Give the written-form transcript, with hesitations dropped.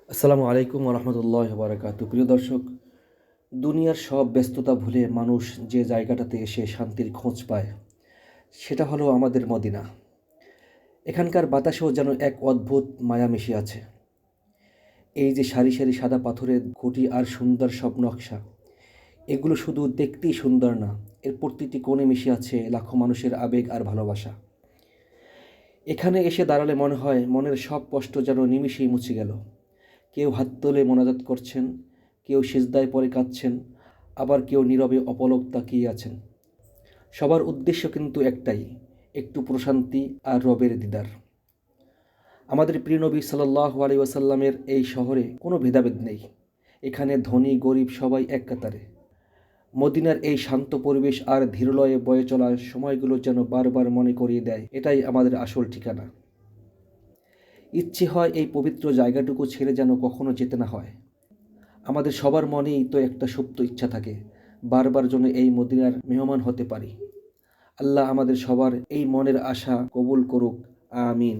আসসালামু আলাইকুম রহমতুল্লাহ বারাকাতু। প্রিয় দর্শক, দুনিয়ার সব ব্যস্ততা ভুলে মানুষ যে জায়গাটাতে এসে শান্তির খোঁজ পায় সেটা হলো আমাদের মদিনা। এখানকার বাতাসেও যেন এক অদ্ভুত মায়া মিশে আছে। এই যে সারি সারি সাদা পাথরের খুঁটি আর সুন্দর সব নকশা, এগুলো শুধু দেখতেই সুন্দর না, এর প্রতিটি কোণে মিশে আছে লাখো মানুষের আবেগ আর ভালোবাসা। এখানে এসে দাঁড়ালে মনে হয় মনের সব কষ্ট যেন নিমিষেই মুছে গেল। কেউ হাত তুলে মোনাজাত করছেন, কেউ সিজদায় পড়ে কাঁদছেন, আবার কেউ নীরবে অপলক তাকিয়ে আছেন। সবার উদ্দেশ্য কিন্তু একটাই, একটু প্রশান্তি আর রবের দিদার। আমাদের প্রিয় নবী সাল্লাল্লাহু আলাইহি ওয়াসাল্লামের এই শহরে কোনো ভেদাভেদ নেই। এখানে ধনী গরিব সবাই এক কাতারে। মদিনার এই শান্ত পরিবেশ আর ধীরলয়ে বয়ে চলা সময়গুলো যেন বারবার মনে করিয়ে দেয় এটাই আমাদের আসল ঠিকানা। ইচ্ছে হয় এই পবিত্র জায়গাটুকু ছেড়ে যেন কখনো যেতে না হয়। আমাদের সবার মনেই তো একটা সুপ্ত ইচ্ছা থাকে, বারবার যেন এই মদিনার মেহমান হতে পারি। আল্লাহ আমাদের সবার এই মনের আশা কবুল করুক। আমিন।